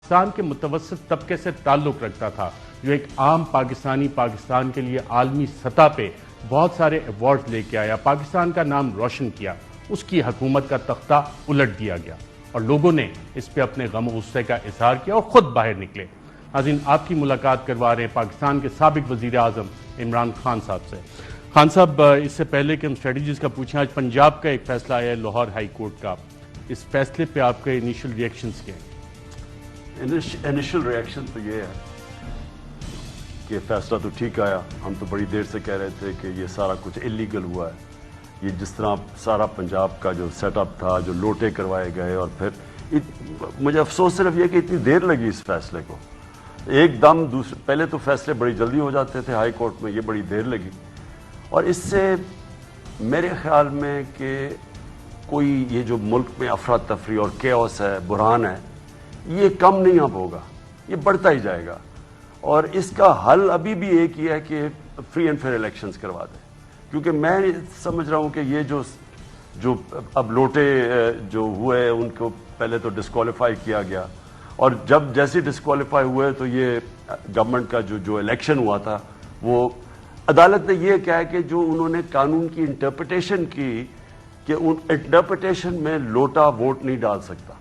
پاکستان کے متوسط طبقے سے تعلق رکھتا تھا، جو ایک عام پاکستانی پاکستان کے لیے عالمی سطح پہ بہت سارے ایوارڈ لے کے آیا، پاکستان کا نام روشن کیا، اس کی حکومت کا تختہ الٹ دیا گیا اور لوگوں نے اس پہ اپنے غم و غصے کا اظہار کیا اور خود باہر نکلے۔ ناظرین، آپ کی ملاقات کروا رہے ہیں پاکستان کے سابق وزیر اعظم عمران خان صاحب سے۔ خان صاحب، اس سے پہلے کہ ہم اسٹریٹجیز کا پوچھیں، آج پنجاب کا ایک فیصلہ آیا ہے لاہور ہائی کورٹ کا، اس فیصلے پہ آپ کے انیشل ریئیکشنز کیا ہیں؟ انیشل ریئیکشن تو یہ ہے کہ فیصلہ تو ٹھیک آیا۔ ہم تو بڑی دیر سے کہہ رہے تھے کہ یہ سارا کچھ اللیگل ہوا ہے، یہ جس طرح سارا پنجاب کا جو سیٹ اپ تھا، جو لوٹے کروائے گئے، اور پھر مجھے افسوس صرف یہ کہ اتنی دیر لگی اس فیصلے کو، ایک دم پہلے تو فیصلے بڑی جلدی ہو جاتے تھے ہائی کورٹ میں، یہ بڑی دیر لگی، اور اس سے میرے خیال میں کہ کوئی یہ جو ملک میں افراتفری اور کیوس ہے، بحران ہے، یہ کم نہیں اب ہوگا، یہ بڑھتا ہی جائے گا، اور اس کا حل ابھی بھی ایک ہی ہے کہ فری اینڈ فیئر الیکشنز کروا دیں، کیونکہ میں سمجھ رہا ہوں کہ یہ جو اب لوٹے جو ہوئے ان کو پہلے تو ڈسکوالیفائی کیا گیا، اور جب جیسے ڈسکوالیفائی ہوئے تو یہ گورنمنٹ کا جو الیکشن ہوا تھا، وہ عدالت نے یہ کہا کہ جو انہوں نے قانون کی انٹرپریٹیشن کی کہ ان انٹرپریٹیشن میں لوٹا ووٹ نہیں ڈال سکتا،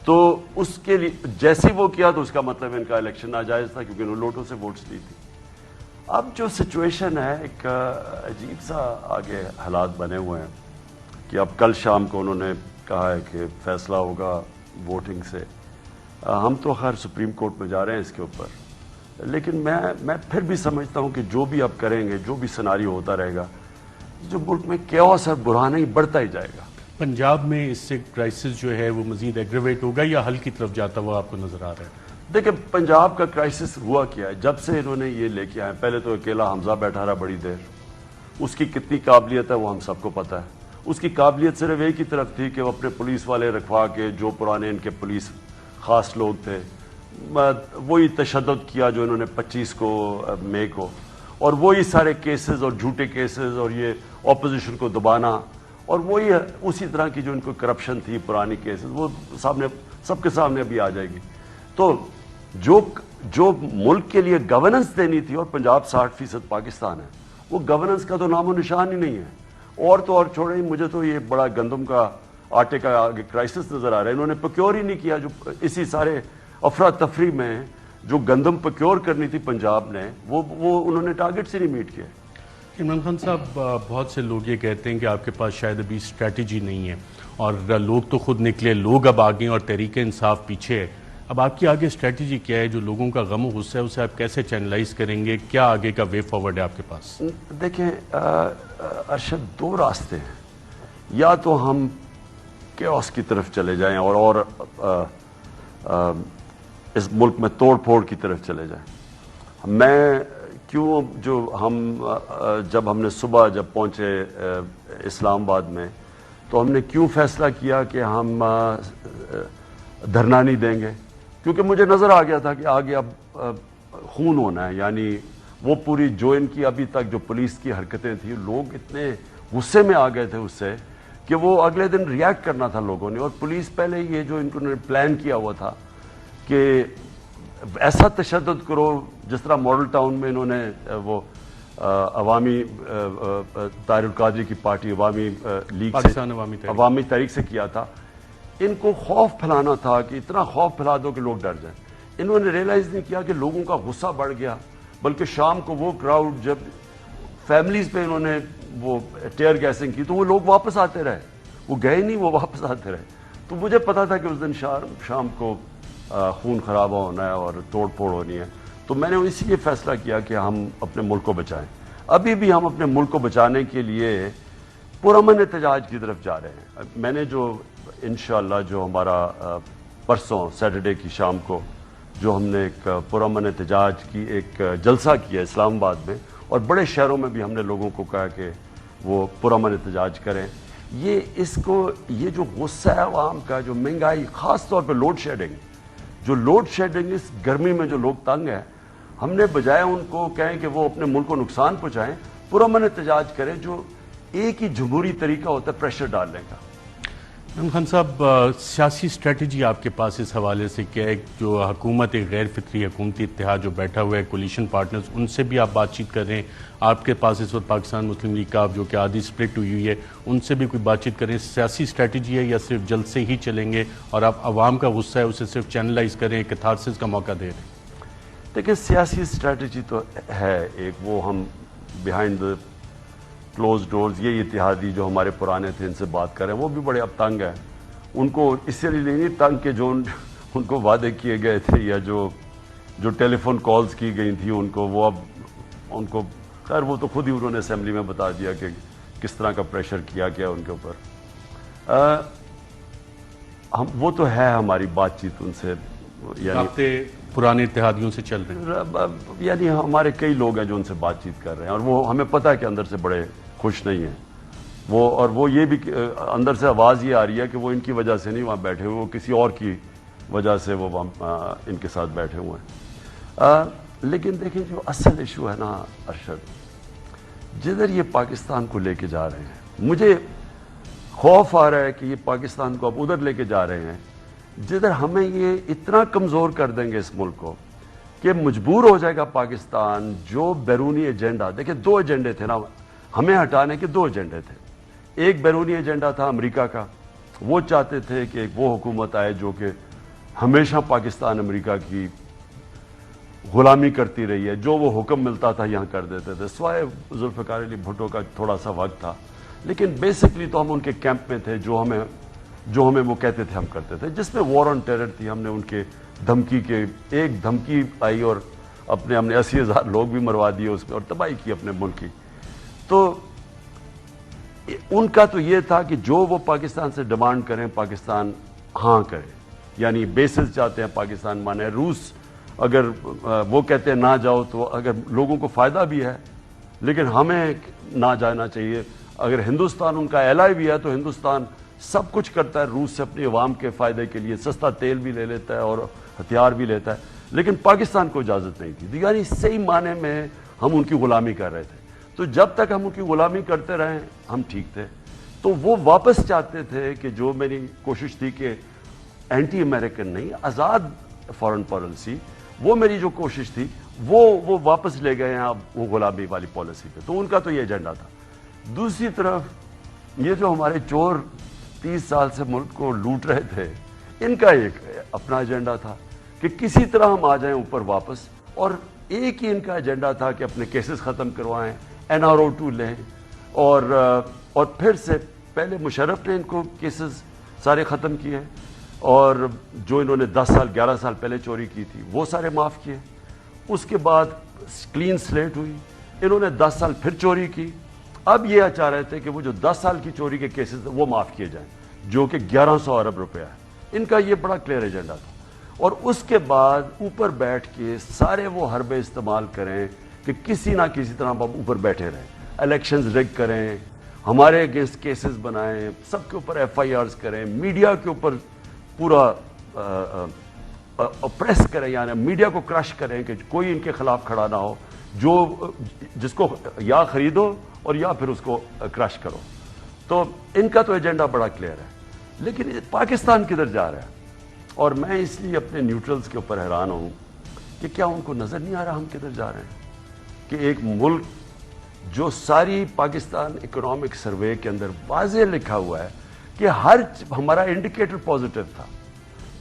تو اس کے لیے جیسے وہ کیا تو اس کا مطلب ان کا الیکشن ناجائز تھا، کیونکہ انہوں نے لوٹوں سے ووٹس لی تھی۔ اب جو سچویشن ہے، ایک عجیب سا آگے حالات بنے ہوئے ہیں کہ اب کل شام کو انہوں نے کہا ہے کہ فیصلہ ہوگا ووٹنگ سے۔ ہم تو خیر سپریم کورٹ میں جا رہے ہیں اس کے اوپر، لیکن میں پھر بھی سمجھتا ہوں کہ جو بھی اب کریں گے، جو بھی سیناریو ہوتا رہے گا، جو ملک میں کیوس اور بحران ہی بڑھتا ہی جائے گا۔ پنجاب میں اس سے کرائسس جو ہے وہ مزید ایگریویٹ ہوگا یا حل کی طرف جاتا ہوا آپ کو نظر آ رہا ہے؟ دیکھیں، پنجاب کا کرائسس ہوا کیا ہے، جب سے انہوں نے یہ لے کے آئے، پہلے تو اکیلا حمزہ بیٹھا رہا بڑی دیر، اس کی کتنی قابلیت ہے وہ ہم سب کو پتہ ہے، اس کی قابلیت صرف ایک ہی طرف تھی کہ وہ اپنے پولیس والے رکھوا کے، جو پرانے ان کے پولیس خاص لوگ تھے، وہی تشدد کیا جو انہوں نے 25 کو مئی کو، اور وہی سارے کیسز اور جھوٹے کیسز اور یہ اپوزیشن کو دبانا، اور وہی اسی طرح کی جو ان کو کرپشن تھی پرانی کیسز، وہ سامنے سب کے سامنے ابھی آ جائے گی۔ تو جو ملک کے لیے گورننس دینی تھی، اور پنجاب 60% پاکستان ہے، وہ گورننس کا تو نام و نشان ہی نہیں ہے، اور تو اور چھوڑیں، مجھے تو یہ بڑا گندم کا آٹے کا آگے کرائسس نظر آ رہا ہے۔ انہوں نے پروکیور ہی نہیں کیا، جو اسی سارے افراتفری میں جو گندم پروکیور کرنی تھی پنجاب نے، وہ انہوں نے ٹارگٹ سے نہیں میٹ کیا۔ عمران خان صاحب، بہت سے لوگ یہ کہتے ہیں کہ آپ کے پاس شاید ابھی اسٹریٹجی نہیں ہے، اور لوگ تو خود نکلے، لوگ اب آگے اور تحریک انصاف پیچھے ہے، اب آپ کی آگے اسٹریٹجی کیا ہے؟ جو لوگوں کا غم و غصہ ہے اسے آپ کیسے چینلائز کریں گے؟ کیا آگے کا وے فارورڈ ہے آپ کے پاس؟ دیکھیں ارشد، دو راستے ہیں، یا تو ہم کیوس کی طرف چلے جائیں اور اس ملک میں توڑ پھوڑ کی طرف چلے جائیں۔ میں کیوں جب ہم نے صبح جب پہنچے اسلام آباد میں، تو ہم نے کیوں فیصلہ کیا کہ ہم دھرنا نہیں دیں گے؟ کیونکہ مجھے نظر آ گیا تھا کہ آگے اب خون ہونا ہے، یعنی وہ پوری جو ان کی ابھی تک جو پولیس کی حرکتیں تھیں، لوگ اتنے غصے میں آ گئے تھے اس سے کہ وہ اگلے دن ریئیکٹ کرنا تھا لوگوں نے، اور پولیس پہلے یہ جو انہوں نے پلان کیا ہوا تھا کہ ایسا تشدد کرو، جس طرح ماڈل ٹاؤن میں انہوں نے وہ عوامی طاہر القادری کی پارٹی عوامی لیگ سے، عوامی تحریک سے کیا تھا، ان کو خوف پھیلانا تھا کہ اتنا خوف پھیلا دو کہ لوگ ڈر جائیں۔ انہوں نے ریئلائز نہیں کیا کہ لوگوں کا غصہ بڑھ گیا، بلکہ شام کو وہ کراؤڈ جب فیملیز پہ انہوں نے وہ ٹیئر گیسنگ کی، تو وہ لوگ واپس آتے رہے، وہ گئے نہیں، وہ واپس آتے رہے۔ تو مجھے پتا تھا کہ اس دن شام کو خون خرابہ ہونا ہے اور توڑ پھوڑ ہونی ہے، تو میں نے اسی لیے فیصلہ کیا کہ ہم اپنے ملک کو بچائیں۔ ابھی بھی ہم اپنے ملک کو بچانے کے لیے پرامن احتجاج کی طرف جا رہے ہیں۔ میں نے جو انشاءاللہ جو ہمارا پرسوں سیٹرڈے کی شام کو جو ہم نے ایک پرامن احتجاج کی ایک جلسہ کیا اسلام آباد میں، اور بڑے شہروں میں بھی ہم نے لوگوں کو کہا کہ وہ پرامن احتجاج کریں۔ یہ جو غصہ ہے عوام کا، جو مہنگائی، خاص طور پہ لوڈ شیڈنگ اس گرمی میں جو لوگ تنگ ہیں، ہم نے بجائے ان کو کہیں کہ وہ اپنے ملک کو نقصان پہنچائیں، پرامن احتجاج کریں، جو ایک ہی جمہوری طریقہ ہوتا ہے پریشر ڈالنے کا۔ خان صاحب، سیاسی اسٹریٹجی آپ کے پاس اس حوالے سے کیا ہے؟ جو حکومت ایک غیر فطری حکومتی اتحاد جو بیٹھا ہوا ہے، کولیشن پارٹنرز، ان سے بھی آپ بات چیت کر رہے ہیں؟ آپ کے پاس اس وقت پاکستان مسلم لیگ کا جو کہ آدھی سپلٹ ہوئی ہے، ان سے بھی کوئی بات چیت کریں؟ سیاسی اسٹریٹجی ہے یا صرف جلد سے ہی چلیں گے اور آپ عوام کا غصہ ہے اسے صرف چینلائز کریں، کیتھارسس کا موقع دے رہے ہیں؟ دیکھیں، سیاسی اسٹریٹجی تو ہے ایک، وہ ہم بیہائنڈ دا کلوز ڈورز یہ اتحادی جو ہمارے پرانے تھے ان سے بات کریں، وہ بھی بڑے اب تنگ ہیں. ان کو اس سے نہیں تنگ کہ جو ان کو وعدے کیے گئے تھے یا جو ٹیلی فون کالز کی گئی تھیں ان کو، وہ اب ان کو خیر وہ تو خود ہی انہوں نے اسمبلی میں بتا دیا کہ کس طرح کا پریشر کیا گیا ان کے اوپر. وہ تو ہے ہماری بات چیت ان سے، یعنی پرانے اتحادیوں سے چل رہے ہیں. یعنی ہمارے کئی لوگ ہیں جو ان سے بات چیت کر رہے ہیں، اور وہ ہمیں پتہ ہے کہ اندر سے بڑے خوش نہیں ہیں اور وہ یہ بھی اندر سے آواز یہ آ رہی ہے کہ وہ ان کی وجہ سے نہیں وہاں بیٹھے ہوئے، وہ کسی اور کی وجہ سے وہ ان کے ساتھ بیٹھے ہوئے ہیں. لیکن دیکھیں، جو اصل ایشو ہے نا ارشد، جدھر یہ پاکستان کو لے کے جا رہے ہیں، مجھے خوف آ رہا ہے کہ یہ پاکستان کو اب ادھر لے کے جا رہے ہیں جدھر ہمیں یہ اتنا کمزور کر دیں گے اس ملک کو کہ مجبور ہو جائے گا پاکستان جو بیرونی ایجنڈا. دیکھیں، دو ایجنڈے تھے نا ہمیں ہٹانے کے، دو ایجنڈے تھے. ایک بیرونی ایجنڈا تھا امریکہ کا، وہ چاہتے تھے کہ ایک وہ حکومت آئے جو کہ ہمیشہ پاکستان امریکہ کی غلامی کرتی رہی ہے، جو وہ حکم ملتا تھا یہاں کر دیتے تھے، سوائے ذوالفقار علی بھٹو کا تھوڑا سا وقت تھا. لیکن بیسکلی تو ہم ان کے کیمپ میں تھے، جو ہمیں وہ کہتے تھے ہم کرتے تھے، جس میں وار آن ٹیرر تھی. ہم نے ان کے دھمکی کے ایک دھمکی آئی اور ہم نے 80,000 لوگ بھی مروا دیے اس میں اور تباہی کی اپنے ملک کی. تو ان کا تو یہ تھا کہ جو وہ پاکستان سے ڈیمانڈ کریں پاکستان ہاں کرے، یعنی بیسز چاہتے ہیں پاکستان مانے. روس اگر وہ کہتے ہیں نہ جاؤ تو اگر لوگوں کو فائدہ بھی ہے لیکن ہمیں نہ جانا چاہیے. اگر ہندوستان ان کا ایلائی بھی ہے تو ہندوستان سب کچھ کرتا ہے روس سے اپنی عوام کے فائدے کے لیے، سستا تیل بھی لے لیتا ہے اور ہتھیار بھی لیتا ہے، لیکن پاکستان کو اجازت نہیں تھی. یعنی صحیح معنی میں ہم ان کی غلامی کر رہے تھے. تو جب تک ہم ان کی غلامی کرتے رہے ہم ٹھیک تھے. تو وہ واپس چاہتے تھے کہ جو میری کوشش تھی کہ اینٹی امریکن نہیں، آزاد فارن پالیسی، وہ میری جو کوشش تھی وہ واپس لے گئے ہیں اب وہ غلامی والی پالیسی پہ. تو ان کا تو یہ ایجنڈا تھا. دوسری طرف یہ جو ہمارے چور 30 سال سے ملک کو لوٹ رہے تھے، ان کا ایک اپنا ایجنڈا تھا کہ کسی طرح ہم آ جائیں اوپر واپس. اور ایک ہی ان کا ایجنڈا تھا کہ اپنے کیسز ختم کروائیں، NRO2 لیں اور پھر سے پہلے مشرف نے ان کو کیسز سارے ختم کیے اور جو انہوں نے 10 سال 11 سال پہلے چوری کی تھی وہ سارے معاف کیے. اس کے بعد کلین سلیٹ ہوئی، انہوں نے 10 سال پھر چوری کی. اب یہ چاہ رہے تھے کہ وہ جو 10 سال کی چوری کے کیسز وہ معاف کیے جائیں، جو کہ 1100 ارب روپیہ ہے. ان کا یہ بڑا کلیئر ایجنڈا تھا. اور اس کے بعد اوپر بیٹھ کے سارے وہ حربے استعمال کریں کہ کسی نہ کسی طرح ہم اوپر بیٹھے رہیں، الیکشنز ریگ کریں، ہمارے اگینسٹ کیسز بنائیں، سب کے اوپر FIRs کریں، میڈیا کے اوپر پورا پریس کریں، یعنی میڈیا کو کرش کریں کہ کوئی ان کے خلاف کھڑا نہ ہو، جس کو یا خریدو اور یا پھر اس کو کرش کرو. تو ان کا تو ایجنڈا بڑا کلیئر ہے. لیکن پاکستان کدھر جا رہا ہے؟ اور میں اس لیے اپنے نیوٹرلز کے اوپر حیران ہوں کہ کیا ان کو نظر نہیں آ رہا ہم کدھر جا رہے ہیں؟ کہ ایک ملک جو ساری پاکستان اکنامک سروے کے اندر واضح لکھا ہوا ہے کہ ہمارا انڈیکیٹر پازیٹیو تھا.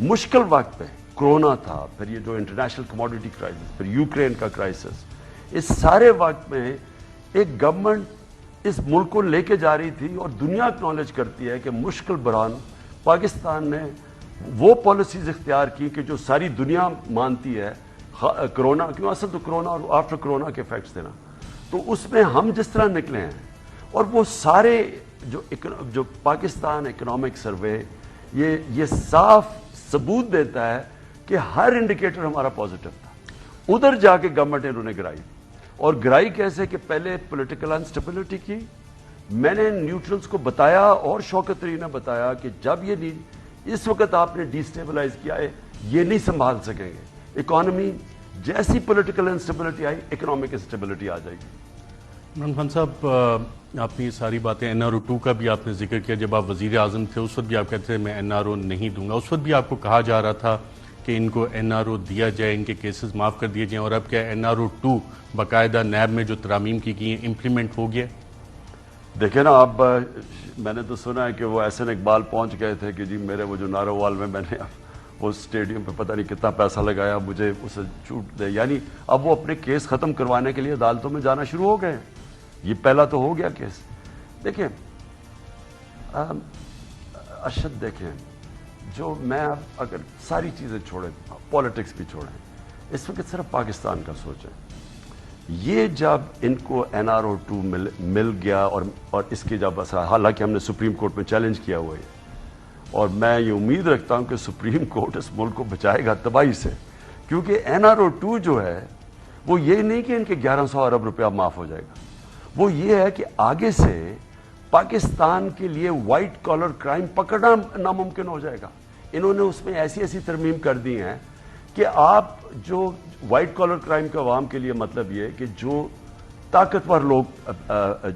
مشکل وقت پہ کرونا تھا، پھر یہ جو انٹرنیشنل کموڈیٹی کرائسس، پھر یوکرین کا کرائسس، اس سارے وقت میں ایک گورنمنٹ اس ملک کو لے کے جا رہی تھی اور دنیا اکنالج کرتی ہے کہ مشکل بران پاکستان نے وہ پالیسیز اختیار کی کہ جو ساری دنیا مانتی ہے. کرونا کیوں، اصل تو کرونا اور آفٹر کرونا کے ایفیکٹس تھے نا، تو اس میں ہم جس طرح نکلے ہیں اور وہ سارے جو پاکستان اکنامک سروے یہ صاف ثبوت دیتا ہے کہ ہر انڈیکیٹر ہمارا پازیٹیو تھا. ادھر جا کے گورنمنٹ انہوں نے گرائی، اور گرائی کیسے کہ پہلے پولیٹیکل انسٹیبلٹی کی. میں نے نیوٹرلز کو بتایا اور شوکت طری نے بتایا کہ جب یہ اس وقت آپ نے ڈی سٹیبلائز کیا ہے، یہ نہیں سنبھال سکیں گے اکانومی. جیسی پولیٹیکل انسٹیبلٹی آئی اکنامک انسٹیبلٹی آ جائے گی. عمران خان صاحب، آپ نے یہ ساری باتیں NRO-2 کا بھی آپ نے ذکر کیا. جب آپ وزیر اعظم تھے اس وقت بھی آپ کہتے تھے میں NRO نہیں دوں گا. اس وقت بھی آپ کو کہا جا رہا تھا کہ ان کو NRO دیا جائے, ان کے کیسز معاف کر دیے جائیں, اور اب کیا NRO-2 باقاعدہ نیب میں جو ترامیم کی گئی ہیں امپلیمنٹ ہو گیا؟ دیکھیں نا اب میں نے تو سنا ہے کہ وہ احسن اقبال پہنچ گئے تھے کہ جی میرے وہ جو نارووال میں نے وہ اسٹیڈیم پہ پتہ نہیں کتنا پیسہ لگایا, مجھے اسے چھوٹ دے. یعنی اب وہ اپنے کیس ختم کروانے کے لیے عدالتوں میں جانا شروع ہو گئے ہیں. یہ پہلا تو ہو گیا کیس. دیکھیں ارشد, دیکھیں جو میں اگر ساری چیزیں چھوڑیں, پالیٹکس بھی چھوڑیں, اس وقت صرف پاکستان کا سوچیں. یہ جب ان کو NRO-2 مل گیا اور اس کے جب حالانکہ ہم نے سپریم کورٹ میں چیلنج کیا ہوا ہے, اور میں یہ امید رکھتا ہوں کہ سپریم کورٹ اس ملک کو بچائے گا تباہی سے, کیونکہ NRO-2 جو ہے وہ یہ نہیں کہ ان کے 1100 ارب روپیہ معاف ہو جائے گا, وہ یہ ہے کہ آگے سے پاکستان کے لیے وائٹ کالر کرائم پکڑنا ناممکن ہو جائے گا. انہوں نے اس میں ایسی ایسی ترمیم کر دی ہیں کہ آپ جو وائٹ کالر کرائم کے عوام کے لیے مطلب یہ ہے کہ جو طاقتور لوگ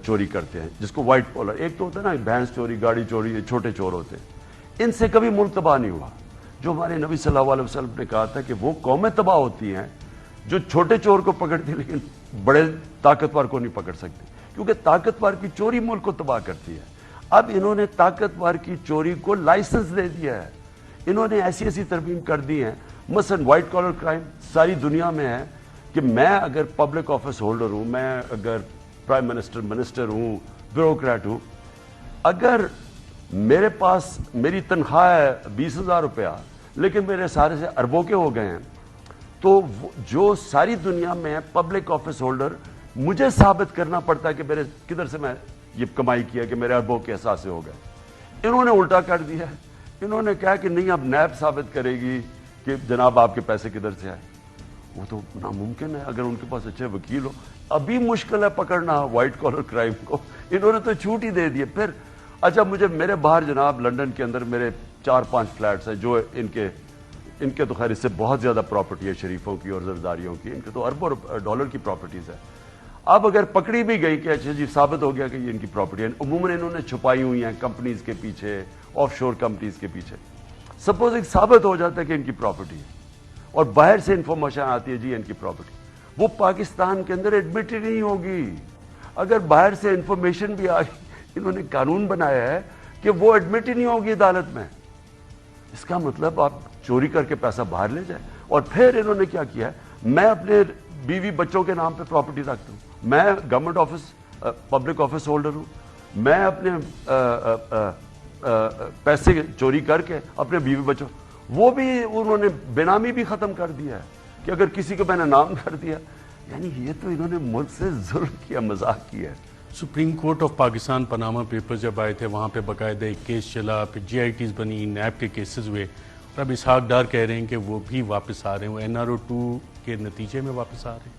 چوری کرتے ہیں, جس کو وائٹ کالر, ایک تو ہوتا ہے نا بھینس چوری, گاڑی چوری, یہ چھوٹے چور ہوتے ہیں, ان سے کبھی ملک تباہ نہیں ہوا. جو ہمارے نبی صلی اللہ علیہ وسلم نے کہا تھا کہ وہ قومیں تباہ ہوتی ہیں جو چھوٹے چور کو پکڑتی لیکن بڑے طاقتور کو نہیں پکڑ سکتی, کیونکہ طاقتور کی چوری ملک کو تباہ کرتی ہے. اب انہوں نے طاقتور کی چوری کو لائسنس دے دیا ہے. انہوں نے ایسی ایسی ترمیم کر دی ہیں, مثلا وائٹ کالر کرائم ساری دنیا میں ہے کہ میں اگر پبلک آفس ہولڈر ہوں, میں اگر پرائم منسٹر ہوں, بیوروکریٹ ہوں, اگر میرے پاس میری تنخواہ ہے 20,000 روپیہ لیکن میرے سارے سے اربوں کے ہو گئے ہیں, تو جو ساری دنیا میں ہے پبلک آفس ہولڈر, مجھے ثابت کرنا پڑتا ہے کہ میرے کدھر سے میں یہ کمائی کیا کہ میرے اربوں کے احساس سے ہو گئے. انہوں نے الٹا کر دیا. انہوں نے کہا کہ نہیں اب نیب ثابت کرے گی کہ جناب آپ کے پیسے کدھر سے آئے. وہ تو ناممکن ہے اگر ان کے پاس اچھے وکیل ہو. ابھی مشکل ہے پکڑنا وائٹ کالر کرائم کو, انہوں نے تو چھوٹ ہی دے دی. پھر اچھا مجھے میرے باہر جناب لنڈن کے اندر میرے 4-5 فلیٹس ہیں جو ان کے تو خیر اس سے بہت زیادہ پراپرٹی ہے شریفوں کی اور زرداریوں کی, ان کے تو اربوں ڈالر کی پراپرٹیز ہے. اب اگر پکڑی بھی گئی کہ اچھا جی ثابت ہو گیا کہ یہ ان کی پراپرٹی ہے, عموماً انہوں نے چھپائی ہوئی ہیں کمپنیز کے پیچھے, آف شور کمپنیز کے پیچھے. سپوز ایک ثابت ہو جاتا ہے کہ ان کی پراپرٹی ہے اور باہر سے انفارمیشن آتی ہے جی ان کی پراپرٹی, وہ پاکستان کے اندر ایڈمٹ ہی نہیں ہوگی. اگر باہر سے انفارمیشن بھی آ گئی, انہوں نے قانون بنایا ہے کہ وہ ایڈمٹ ہی نہیں ہوگی عدالت میں. اس کا مطلب آپ چوری کر کے پیسہ باہر لے جائیں. اور پھر انہوں نے کیا کیا ہے, میں اپنے بیوی بچوں کے نام پہ پراپرٹی رکھتا ہوں, میں government office public office holder ہوں, میں اپنے پیسے چوری کر کے اپنے بیوی بچوں, وہ بھی انہوں نے بینامی بھی ختم کر دیا ہے کہ اگر کسی کو میں نے نام کر دیا. یعنی یہ تو انہوں نے ملک سے ظلم کیا, مذاق کیا ہے. Supreme court of Pakistan Panama paper جب آئے تھے وہاں پہ باقاعدہ ایک کیس چلا, پھر GITs بنی, نیب کے کیسز ہوئے, اور اب اسحاق ڈار کہہ رہے ہیں کہ وہ بھی واپس آ رہے ہیں, وہ NRO-2 کے نتیجے میں واپس آ رہے ہیں.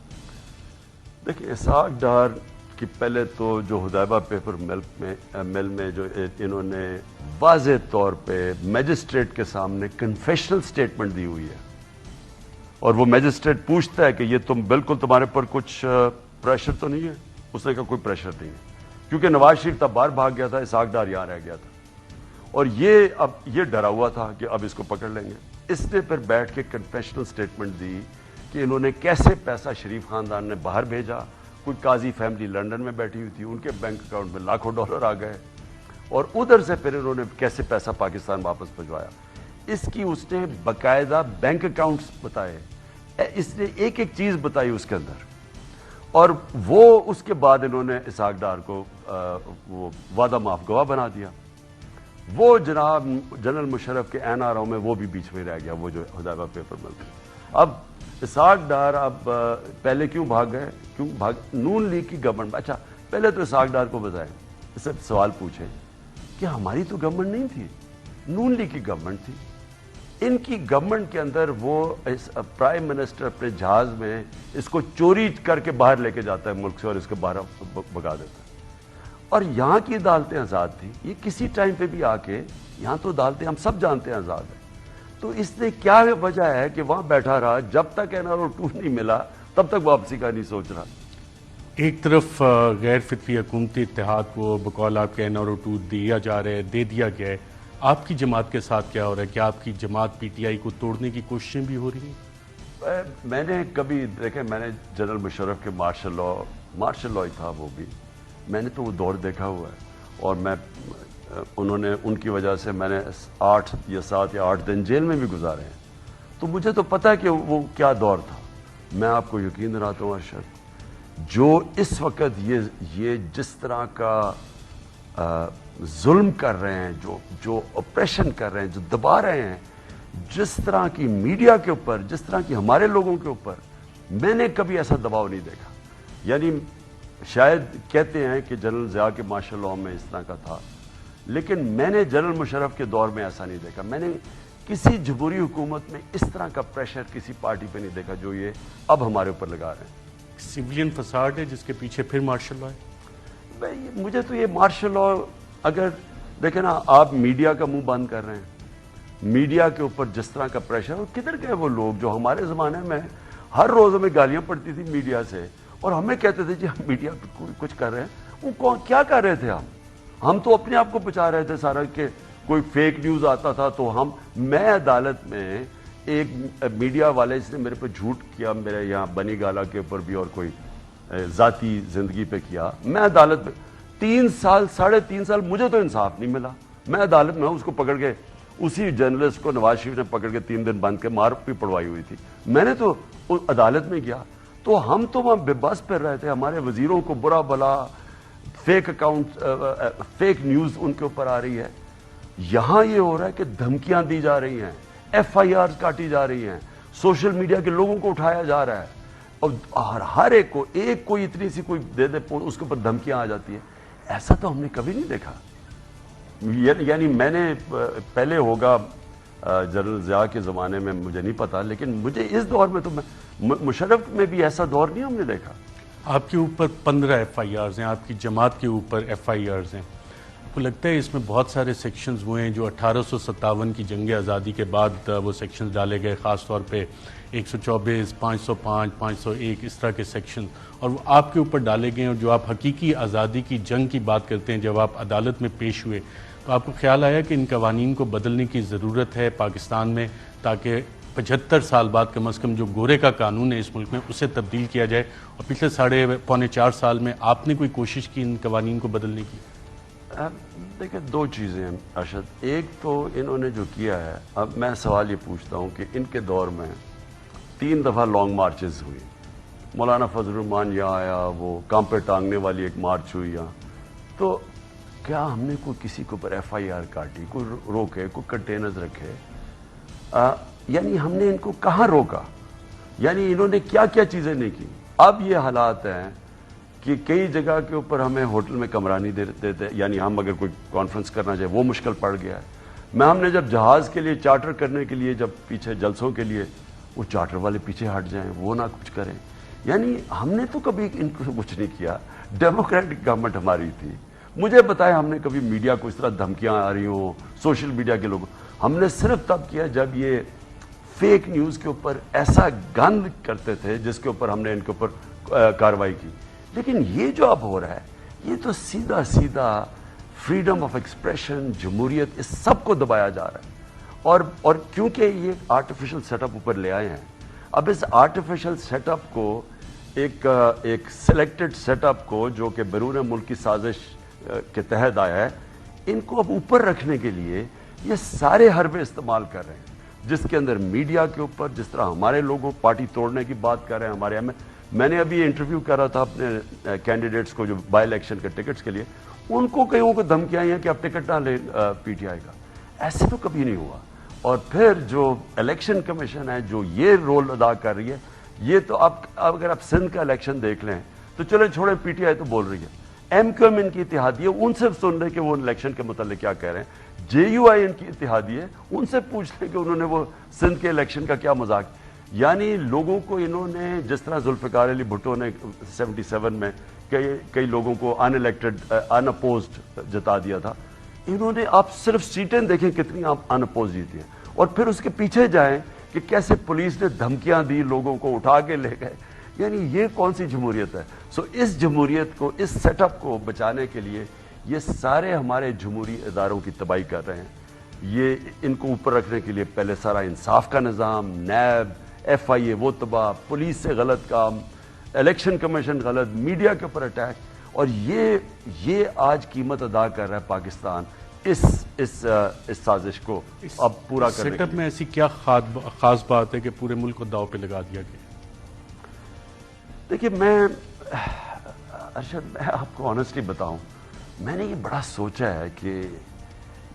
دیکھیں اسحاق ڈار کی پہلے تو جو حدیبہ پیپر مل میں جو انہوں نے واضح طور پہ میجسٹریٹ کے سامنے کنفیشنل سٹیٹمنٹ دی ہوئی ہے, اور وہ میجسٹریٹ پوچھتا ہے کہ یہ تم بالکل تمہارے پر کچھ پریشر تو نہیں ہے. اس نے کہا کوئی پریشر نہیں ہے, کیونکہ نواز شریف تب باہر بھاگ گیا تھا, اسحاق ڈار یہاں رہ گیا تھا, اور یہ ڈرا ہوا تھا کہ اب اس کو پکڑ لیں گے. اس نے پھر بیٹھ کے کنفیشنل سٹیٹمنٹ دی کہ انہوں نے کیسے پیسہ شریف خاندان نے باہر بھیجا. کوئی قاضی فیملی لنڈن میں بیٹھی ہوئی تھی, ان کے بینک اکاؤنٹ میں لاکھوں ڈالر آ گئے, اور ادھر سے پھر انہوں نے کیسے پیسہ پاکستان واپس بھجوایا. اس کی اس نے باقاعدہ بینک اکاؤنٹس بتائے, اس نے ایک ایک چیز بتائی اس کے اندر, اور وہ اس کے بعد انہوں نے اسحاق ڈار کو وہ وعدہ معاف گواہ بنا دیا. وہ جناب جنرل مشرف کے NRO میں وہ بھی بیچ میں رہ گیا, وہ جو حدیبہ پیپر مل گیا. اب اسحاق ڈار اب پہلے کیوں بھاگ گئے, نون لیگ کی گورنمنٹ. اچھا پہلے تو اسحاق ڈار کو بتائیں, اس سے سوال پوچھیں کہ ہماری تو گورنمنٹ نہیں تھی, نون لیگ کی گورنمنٹ تھی. ان کی گورنمنٹ کے اندر وہ پرائم منسٹر اپنے جہاز میں اس کو چوری کر کے باہر لے کے جاتا ہے ملک سے, اور اس کے باہر بگا دیتا ہے. اور یہاں کی عدالتیں آزاد تھیں. یہ کسی ٹائم پہ بھی آ کے, یہاں تو عدالتیں ہم سب جانتے ہیں آزاد ہیں, تو اس نے کیا وجہ ہے کہ وہاں بیٹھا رہا جب تک NRO-2 نہیں ملا, تب تک واپسی کا نہیں سوچ رہا. ایک طرف غیر فطری حکومتی اتحاد کو بقول آپ کے NRO2 دیا جا رہا ہے، دے دیا گیا ہے، آپ کی جماعت کے ساتھ کیا ہو رہا ہے؟ کیا آپ کی جماعت PTI کو توڑنے کی کوششیں بھی ہو رہی ہیں؟ میں نے کبھی دیکھیں، میں نے جنرل مشرف کے مارشل لا ہی تھا، وہ بھی میں نے تو وہ دور دیکھا ہوا ہے، اور انہوں نے ان کی وجہ سے میں نے 8 یا 7 یا 8 دن جیل میں بھی گزارے ہیں، تو مجھے تو پتہ ہے کہ وہ کیا دور تھا۔ میں آپ کو یقین دلاتا ہوں ارشد، جو اس وقت یہ جس طرح کا ظلم کر رہے ہیں، جو اپریشن کر رہے ہیں، جو دبا رہے ہیں، جس طرح کی میڈیا کے اوپر، جس طرح کی ہمارے لوگوں کے اوپر، میں نے کبھی ایسا دباؤ نہیں دیکھا۔ یعنی شاید کہتے ہیں کہ جنرل ضیاء کے مارشل لاء میں اس طرح کا تھا، لیکن میں نے جنرل مشرف کے دور میں ایسا نہیں دیکھا۔ میں نے کسی جمہوری حکومت میں اس طرح کا پریشر کسی پارٹی پہ نہیں دیکھا جو یہ اب ہمارے اوپر لگا رہے ہیں۔ سویلین فساد ہے جس کے پیچھے پھر مارشل لا ہے؟ مجھے تو یہ مارشل لا، اگر دیکھیں نا، آپ میڈیا کا منہ بند کر رہے ہیں، میڈیا کے اوپر جس طرح کا پریشر، اور کدھر گئے وہ لوگ جو ہمارے زمانے میں ہر روز ہمیں گالیاں پڑتی تھی میڈیا سے، اور ہمیں کہتے تھے جی ہم میڈیا پہ کچھ کر رہے ہیں۔ وہ کیا کر رہے تھے؟ ہم تو اپنے آپ کو بچا رہے تھے سارا، کہ کوئی فیک نیوز آتا تھا تو میں عدالت میں ایک میڈیا والے اس نے میرے پہ جھوٹ کیا، میرے یہاں بنی گالا کے اوپر بھی اور کوئی ذاتی زندگی پہ کیا، میں عدالت میں 3 سال 3.5 سال مجھے تو انصاف نہیں ملا۔ میں عدالت میں اس کو پکڑ کے، اسی جرنلسٹ کو نواز شریف نے پکڑ کے 3 دن بند کے مار بھی پڑوائی ہوئی تھی، میں نے تو عدالت میں گیا، تو ہم تو وہاں بے بس پھر رہے تھے۔ ہمارے وزیروں کو برا بلا فیک اکاؤنٹ، فیک نیوز ان کے اوپر آ رہی ہے۔ یہاں یہ ہو رہا ہے کہ دھمکیاں دی جا رہی ہیں، FIRs کاٹی جا رہی ہیں، سوشل میڈیا کے لوگوں کو اٹھایا جا رہا ہے، اور ہر ایک کو کوئی اتنی سی کوئی دے دے اس کے اوپر دھمکیاں آ جاتی ہیں۔ ایسا تو ہم نے کبھی نہیں دیکھا۔ یعنی میں نے پہلے ہوگا جنرل ضیاء کے زمانے میں مجھے نہیں پتا، لیکن مجھے اس دور میں تو مشرف میں بھی ایسا دور نہیں ہم نے دیکھا۔ آپ کے اوپر 15 FIRs ہیں، آپ کی جماعت کے اوپر FIRs ہیں، آپ کو لگتا ہے اس میں بہت سارے سیکشنز ہوئے ہیں جو 1857 کی جنگ آزادی کے بعد وہ سیکشنز ڈالے گئے، خاص طور پہ 124، 505، 501 اس طرح کے سیکشن، اور وہ آپ کے اوپر ڈالے گئے ہیں، اور جو آپ حقیقی آزادی کی جنگ کی بات کرتے ہیں، جب آپ عدالت میں پیش ہوئے تو آپ کو خیال آیا کہ ان قوانین کو بدلنے کی ضرورت ہے پاکستان میں، تاکہ 75 سال بعد کم از کم جو گورے کا قانون ہے اس ملک میں اسے تبدیل کیا جائے؟ اور پچھلے 3.25 سال میں آپ نے کوئی کوشش کی ان قوانین کو بدلنے کی؟ دیکھیں، 2 چیزیں ہیں ارشد۔ ایک تو انہوں نے جو کیا ہے، اب میں سوال یہ پوچھتا ہوں کہ ان کے دور میں 3 دفعہ لانگ مارچز ہوئی، مولانا فضل الرحمان یہاں آیا، وہ کام پہ ٹانگنے والی ایک مارچ ہوئی یہاں، تو کیا ہم نے کوئی کسی کے اوپر FIR کاٹی، کوئی روکے، کوئی کنٹینرز رکھے؟ یعنی ہم نے ان کو کہاں روکا؟ یعنی انہوں نے کیا کیا چیزیں نہیں کی؟ اب یہ حالات ہیں کہ کئی جگہ کے اوپر ہمیں ہوٹل میں کمرہ نہیں دیتے، یعنی ہم اگر کوئی کانفرنس کرنا چاہے وہ مشکل پڑ گیا ہے۔ ہم نے جب جہاز کے لیے چارٹر کرنے کے لیے، جب پیچھے جلسوں کے لیے، وہ چارٹر والے پیچھے ہٹ جائیں، وہ نہ کچھ کریں۔ یعنی ہم نے تو کبھی ان کو کچھ نہیں کیا، ڈیموکریٹک گورنمنٹ ہماری تھی۔ مجھے بتائیں ہم نے کبھی میڈیا کو اس طرح دھمکیاں آ رہی ہوں، سوشل میڈیا کے لوگوں، ہم نے صرف تب کیا جب یہ فیک نیوز کے اوپر ایسا گند کرتے تھے جس کے اوپر ہم نے ان کے اوپر کارروائی کی۔ لیکن یہ جو اب ہو رہا ہے، یہ تو سیدھا فریڈم آف ایکسپریشن، جمہوریت، اس سب کو دبایا جا رہا ہے۔ اور کیونکہ یہ آرٹیفیشل سیٹ اپ اوپر لے آئے ہیں، اب اس آرٹیفیشل سیٹ اپ کو ایک سلیکٹڈ سیٹ اپ کو جو کہ بیرون ملک کی سازش کے تحت آیا ہے، ان کو اب اوپر رکھنے کے لیے یہ سارے حربے استعمال کر رہے ہیں، جس کے اندر میڈیا کے اوپر، جس طرح ہمارے لوگوں پارٹی توڑنے کی بات کر رہے ہیں ہمارے میں نے ابھی انٹرویو کر رہا تھا اپنے کینڈیڈیٹس کو جو بائی الیکشن کے ٹکٹس کے لیے، ان کو کئیوں کو دھمکیاں آئی ہیں کہ آپ ٹکٹ نہ لیں PTI کا۔ ایسے تو کبھی نہیں ہوا۔ اور پھر جو الیکشن کمیشن ہے جو یہ رول ادا کر رہی ہے، یہ تو اب اگر آپ سندھ کا الیکشن دیکھ لیں تو چلیں چھوڑیں، PTI تو بول رہی ہے، MQM ان کی اتحادی ہے، ان سے سن رہے کہ وہ الیکشن کے متعلق کیا کہہ رہے ہیں، JUI ان کی اتحادی ہے، ان سے پوچھ لیں کہ انہوں نے وہ سندھ کے الیکشن کا کیا مذاق۔ یعنی لوگوں کو انہوں نے، جس طرح ذوالفقار علی بھٹو نے 77 میں کئی لوگوں کو ان الیکٹڈ، ان اپوزڈ جتا دیا تھا، انہوں نے، آپ صرف سیٹیں دیکھیں کتنی آپ ان اپوزڈ جیتی ہیں، اور پھر اس کے پیچھے جائیں کہ کیسے پولیس نے دھمکیاں دی، لوگوں کو اٹھا کے لے گئے۔ یعنی یہ کون سی جمہوریت ہے؟ سو اس جمہوریت کو، اس سیٹ اپ کو بچانے کے لیے یہ سارے ہمارے جمہوری اداروں کی تباہی کر رہے ہیں۔ یہ ان کو اوپر رکھنے کے لیے پہلے سارا انصاف کا نظام، نیب، ایف آئی اے وہ تباہ، پولیس سے غلط کام، الیکشن کمیشن غلط، میڈیا کے اوپر اٹیک، اور یہ آج قیمت ادا کر رہا ہے پاکستان اس سازش کو اب پورا کرنے سیٹ اپ میں ایسی کیا خاص بات ہے کہ پورے ملک کو داؤ پہ لگا دیا گیا؟ دیکھیے ارشد، میں آپ کو آنیسٹلی بتاؤں، میں نے یہ بڑا سوچا ہے کہ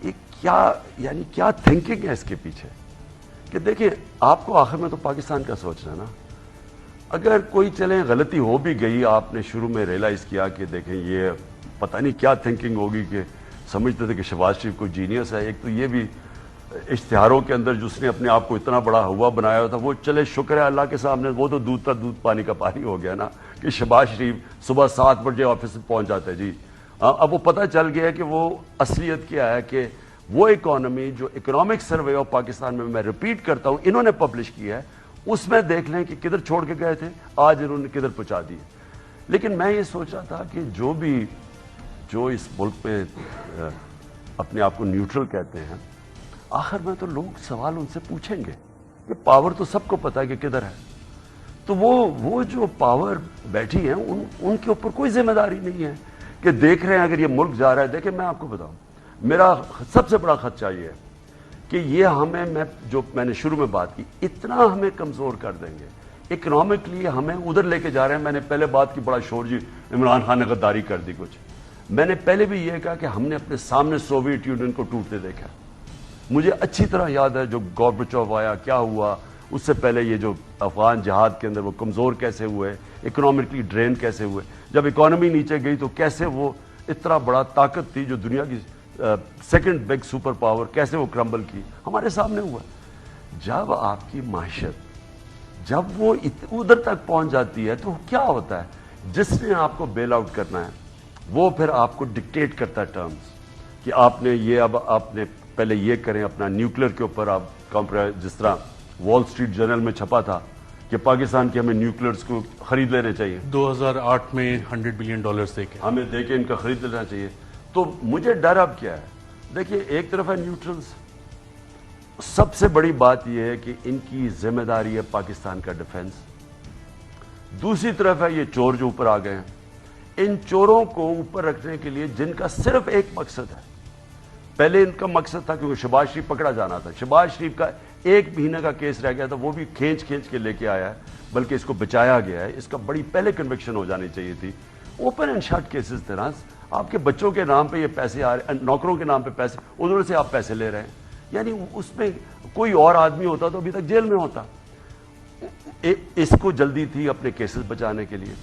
یہ کیا تھنکنگ ہے اس کے پیچھے، کہ دیکھیں آپ کو آخر میں تو پاکستان کا سوچنا ہے نا۔ اگر کوئی چلیں غلطی ہو بھی گئی، آپ نے شروع میں ریئلائز کیا کہ دیکھیں یہ پتہ نہیں کیا تھنکنگ ہوگی کہ سمجھتے تھے کہ شہباز شریف کوئی جینیس ہے۔ ایک تو یہ بھی اشتہاروں کے اندر جس نے اپنے آپ کو اتنا بڑا ہوا بنایا ہوا تھا، وہ چلے شکر ہے اللہ کے سامنے، وہ تو دودھ کا دودھ پانی کا پانی ہو گیا نا، کہ شہباز شریف صبح 7 بجے آفس میں پہنچ جاتے جی۔ اب وہ پتہ چل گیا ہے کہ وہ اصلیت کیا ہے، کہ وہ اکانومی جو اکنامک سروے آف پاکستان میں ریپیٹ کرتا ہوں انہوں نے پبلش کیا ہے، اس میں دیکھ لیں کہ کدھر چھوڑ کے گئے تھے، آج انہوں نے کدھر پہنچا دیے۔ لیکن میں یہ سوچ رہا تھا کہ جو اس ملک میں اپنے آپ کو نیوٹرل کہتے ہیں، آخر میں تو لوگ سوال ان سے پوچھیں گے کہ پاور تو سب کو پتا ہے کہ کدھر ہے، تو وہ جو پاور بیٹھی ہیں ان کے اوپر کوئی ذمہ داری نہیں ہے کہ دیکھ رہے ہیں اگر یہ ملک جا رہا ہے۔ دیکھیں میں آپ کو بتاؤں، میرا سب سے بڑا خدشہ یہ ہے کہ یہ میں نے شروع میں بات کی، اتنا ہمیں کمزور کر دیں گے اکنامکلی، ہمیں ادھر لے کے جا رہے ہیں۔ میں نے پہلے بات کی بڑا شور جی عمران خان نے غداری کر دی کچھ، میں نے پہلے بھی یہ کہا کہ ہم نے اپنے سامنے سوویت یونین کو ٹوٹتے دیکھا۔ مجھے اچھی طرح یاد ہے جو گورباچوف آیا کیا ہوا، اس سے پہلے یہ جو افغان جہاد کے اندر وہ کمزور کیسے ہوئے، اکنامکلی ڈرین کیسے ہوئے، جب اکانومی نیچے گئی تو کیسے وہ اتنا بڑا طاقت تھی جو دنیا کی سیکنڈ بگ سپر پاور، کیسے وہ کرمبل کی، ہمارے سامنے ہوا۔ جب آپ کی معیشت جب وہ ادھر تک پہنچ جاتی ہے تو کیا ہوتا ہے، جس نے آپ کو بیل آؤٹ کرنا ہے وہ پھر آپ کو ڈکٹیٹ کرتا ہے ٹرمز، کہ آپ نے یہ، اب آپ نے پہلے یہ کریں، اپنا نیوکلیر کے اوپر آپ جس طرح وال سٹریٹ جرنل میں چھپا تھا کہ پاکستان کے ہمیں نیوکلئرز کو خرید لینے چاہیے، 2008 میں $100 بلین دے کے ہمیں دے کے ان کا خرید لینا چاہیے۔ تو مجھے ڈر اب کیا ہے، دیکھیے ایک طرف ہے نیوٹرلز، سب سے بڑی بات یہ ہے کہ ان کی ذمہ داری ہے پاکستان کا ڈیفنس، دوسری طرف ہے یہ چور جو اوپر آ گئے ہیں، ان چوروں کو اوپر رکھنے کے لیے جن کا صرف ایک مقصد ہے، پہلے ان کا مقصد تھا کہ شہباز شریف پکڑا جانا تھا، شہباز شریف کا 1 مہینے کا کیس رہ گیا تھا، وہ بھی کھینچ کے لے کے آیا ہے، بلکہ اس کو بچایا گیا ہے، اس کا بڑی پہلے کنوکشن ہو جانی چاہیے تھی۔ اوپن اینڈ شٹ کیسز تھے نا، آپ کے بچوں کے نام پہ یہ پیسے آ رہے ہیں، نوکروں کے نام پہ پیسے، ادھر سے آپ پیسے لے رہے ہیں، یعنی اس میں کوئی اور آدمی ہوتا تو ابھی تک جیل میں ہوتا۔ اس کو جلدی تھی اپنے کیسز بچانے کے لیے،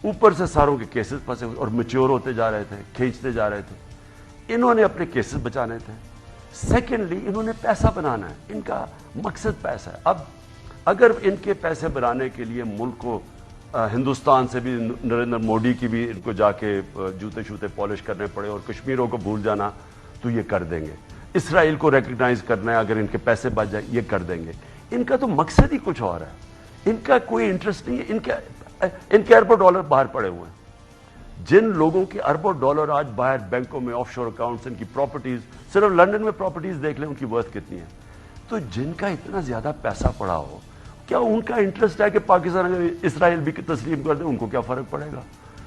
اوپر سے ساروں کے کیسز پھنسے اور میچور ہوتے جا رہے تھے، کھینچتے جا رہے تھے، انہوں نے اپنے کیسز بچانے تھے۔ سیکنڈلی انہوں نے پیسہ بنانا ہے، ان کا مقصد پیسہ ہے۔ اب اگر ان کے پیسے بنانے کے لیے ملک کو ہندوستان سے بھی نریندر موڈی کی بھی ان کو جا کے جوتے شوتے پالش کرنے پڑے اور کشمیروں کو بھول جانا تو یہ کر دیں گے، اسرائیل کو ریکگنائز کرنا ہے اگر ان کے پیسے بچ جائیں یہ کر دیں گے۔ ان کا تو مقصد ہی کچھ اور ہے، ان کا کوئی انٹرسٹ نہیں ہے، ان کے اربوں ڈالر باہر پڑے ہوئے ہیں۔ جن لوگوں کے اربوں ڈالر آج باہر بینکوں میں آف شور اکاؤنٹس، ان کی پراپرٹیز، صرف لندن میں پراپرٹیز دیکھ لیں ان کی ورتھ کتنی ہے، تو جن کا اتنا زیادہ پیسہ پڑا ہو، کیا ان کا انٹرسٹ ہے کہ پاکستان اگر اسرائیل بھی تسلیم کر دیں ان کو کیا فرق پڑے گا؟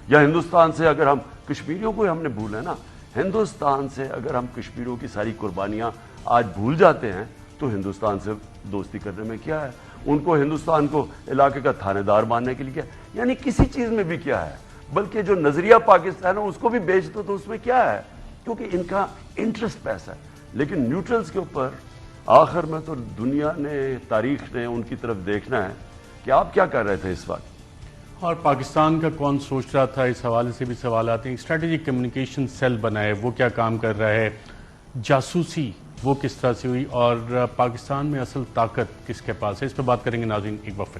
یا ہندوستان سے اگر ہم کشمیریوں کو ہم نے بھولا ہے نا، ہندوستان سے اگر ہم کشمیریوں کی ساری قربانیاں آج بھول جاتے ہیں تو ہندوستان سے دوستی کرنے میں کیا ہے؟ ان کو ہندوستان کو علاقے کا تھانے دار ماننے کے لیے کیا، یعنی کسی چیز میں بھی کیا ہے، بلکہ جو نظریہ پاکستان ہے اس کو بھی بیچ دو تو اس میں کیا ہے، کیونکہ ان کا انٹرسٹ پیسہ ہے۔ لیکن نیوٹرلز کے اوپر آخر میں تو دنیا نے، تاریخ نے ان کی طرف دیکھنا ہے کہ آپ کیا کر رہے تھے اس وقت۔ اور پاکستان کا کون سوچ رہا تھا، اس حوالے سے بھی سوال آتے ہیں۔ اسٹریٹجک کمیونیکیشن سیل بنا ہے، وہ کیا کام کر رہا ہے، جاسوسی وہ کس طرح سے ہوئی، اور پاکستان میں اصل طاقت کس کے پاس ہے، اس پہ بات کریں گے ناظرین ایک وقفے۔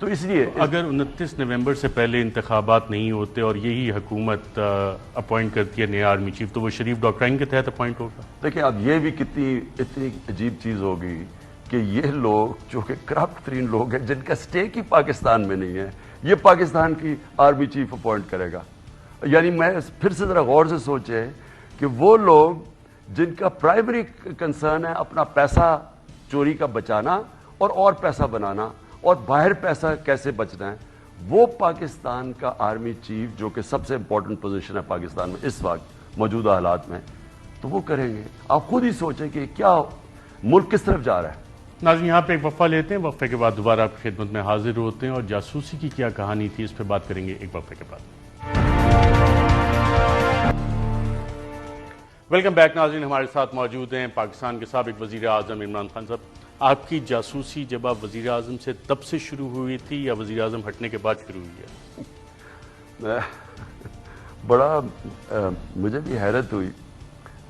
تو اس لیے اگر 29 نومبر سے پہلے انتخابات نہیں ہوتے اور یہی حکومت اپوائنٹ کرتی ہے نیا آرمی چیف تو وہ شریف ڈاکٹرائن کے تحت اپوائنٹ ہوگا؟ دیکھیں اب یہ بھی اتنی عجیب چیز ہوگی کہ یہ لوگ جو کہ کرپٹ ترین لوگ ہیں جن کا سٹیک ہی پاکستان میں نہیں ہے، یہ پاکستان کی آرمی چیف اپوائنٹ کرے گا. یعنی میں پھر سے ذرا غور سے سوچے کہ وہ لوگ جن کا پرائمری کنسرن ہے اپنا پیسہ چوری کا بچانا اور پیسہ بنانا اور باہر پیسہ کیسے بچنا ہے، وہ پاکستان کا آرمی چیف جو کہ سب سے امپورٹنٹ پوزیشن ہے پاکستان میں اس وقت موجودہ حالات میں، تو وہ کریں گے. آپ خود ہی سوچیں کہ کیا ملک کس طرف جا رہا ہے. ناظرین یہاں پہ ایک وقفہ لیتے ہیں، وقفے کے بعد دوبارہ آپ کی خدمت میں حاضر ہوتے ہیں اور جاسوسی کی کیا کہانی تھی اس پہ بات کریں گے ایک وقفے کے بعد. ویلکم بیک ناظرین، ہمارے ساتھ موجود ہیں پاکستان کے سابق وزیر اعظم عمران خان صاحب. آپ کی جاسوسی جب آپ وزیر اعظم سے تب سے شروع ہوئی تھی یا وزیر اعظم ہٹنے کے بعد شروع ہوئی ہے؟ بڑا مجھے بھی حیرت ہوئی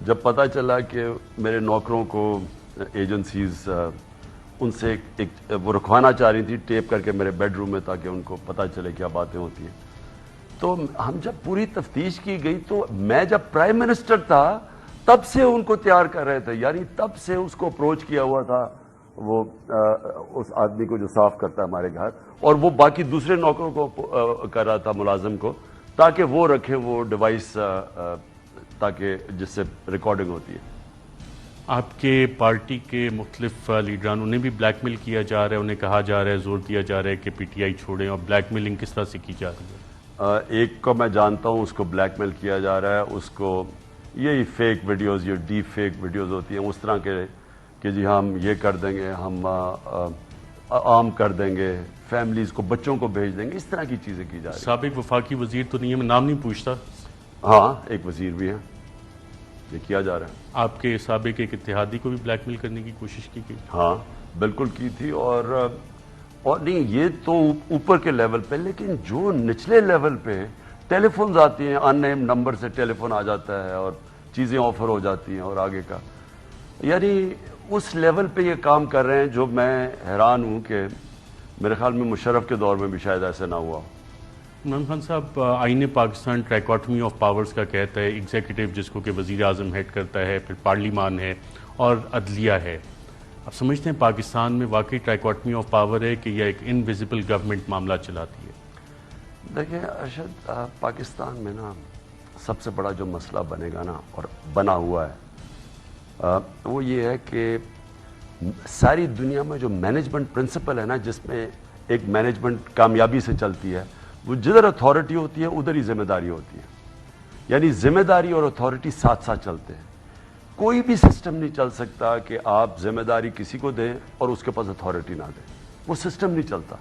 جب پتہ چلا کہ میرے نوکروں کو ایجنسیز ان سے وہ رکھوانا چاہ رہی تھی ٹیپ کر کے میرے بیڈ روم میں تاکہ ان کو پتہ چلے کیا باتیں ہوتی ہیں. تو ہم جب پوری تفتیش کی گئی تو میں جب پرائم منسٹر تھا تب سے ان کو تیار کر رہے تھے، یعنی تب سے اس کو اپروچ کیا ہوا تھا وہ اس آدمی کو جو صاف کرتا ہے ہمارے گھر، اور وہ باقی دوسرے نوکروں کو کر رہا تھا ملازم کو، تاکہ وہ رکھیں وہ ڈیوائس تاکہ جس سے ریکارڈنگ ہوتی ہے. آپ کے پارٹی کے مختلف لیڈران انہیں بھی بلیک میل کیا جا رہا ہے، انہیں کہا جا رہا ہے، زور دیا جا رہا ہے کہ پی ٹی آئی چھوڑیں، اور بلیک میلنگ کس طرح سے کی جا رہی ہے؟ ایک کو میں جانتا ہوں، اس کو بلیک میل کیا جا رہا ہے، اس کو یہی فیک ویڈیوز، یہ ڈیپ فیک ویڈیوز ہوتی ہیں اس طرح کے کہ جی ہم یہ کر دیں گے، ہم عام کر دیں گے، فیملیز کو بچوں کو بھیج دیں گے، اس طرح کی چیزیں کی جا رہی ہیں. سابق وفاقی وزیر تو نہیں ہے، میں نام نہیں پوچھتا. ہاں ایک وزیر بھی ہیں، یہ کیا جا رہا ہے. آپ کے سابق ایک اتحادی کو بھی بلیک میل کرنے کی کوشش کی گئی؟ ہاں بالکل کی تھی، اور نہیں یہ تو اوپر کے لیول پہ، لیکن جو نچلے لیول پہ ٹیلی فونز آتی ہیں، ان نیم نمبر سے ٹیلی فون آ جاتا ہے اور چیزیں آفر ہو جاتی ہیں اور آگے کا، یعنی اس لیول پہ یہ کام کر رہے ہیں جو میں حیران ہوں کہ میرے خیال میں مشرف کے دور میں بھی شاید ایسا نہ ہوا. عمران خان صاحب، آئین پاکستان ٹرائکاٹمی آف پاورز کا کہتا ہے، ایگزیکٹو جس کو کہ وزیر اعظم ہیڈ کرتا ہے، پھر پارلیمان ہے اور عدلیہ ہے. آپ سمجھتے ہیں پاکستان میں واقعی ٹرائکاٹمی آف پاور ہے کہ یہ ایک انویزیبل گورنمنٹ معاملہ چلاتی ہے؟ دیکھیں ارشد، پاکستان میں نا سب سے بڑا جو مسئلہ بنے گا نا اور بنا ہوا ہے وہ یہ ہے کہ ساری دنیا میں جو مینجمنٹ پرنسپل ہے نا، جس میں ایک مینجمنٹ کامیابی سے چلتی ہے، وہ جدھر اتھارٹی ہوتی ہے ادھر ہی ذمہ داری ہوتی ہے. یعنی ذمہ داری اور اتھارٹی ساتھ ساتھ چلتے ہیں. کوئی بھی سسٹم نہیں چل سکتا کہ آپ ذمہ داری کسی کو دیں اور اس کے پاس اتھارٹی نہ دیں، وہ سسٹم نہیں چلتا.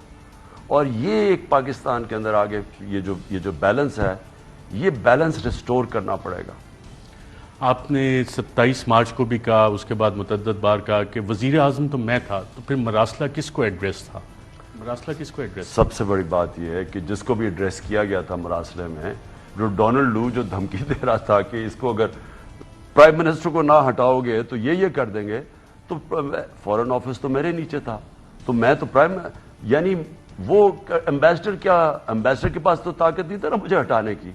اور یہ ایک پاکستان کے اندر آگے یہ جو بیلنس ہے، یہ بیلنس ریسٹور کرنا پڑے گا. آپ نے 27 مارچ کو بھی کہا، اس کے بعد متعدد بار کہا کہ وزیر اعظم تو میں تھا، تو پھر مراسلہ کس کو ایڈریس تھا؟ مراسلہ کس کو ایڈریس؟ سب سے بڑی بات یہ ہے کہ جس کو بھی ایڈریس کیا گیا تھا مراسلے میں، جو ڈونلڈ لو جو دھمکی دے رہا تھا کہ اس کو اگر پرائم منسٹر کو نہ ہٹاؤ گے تو یہ کر دیں گے، تو فورن آفس تو میرے نیچے تھا، تو میں تو یعنی وہ ایمبیسڈر کے پاس تو طاقت نہیں تھا نا مجھے ہٹانے کی،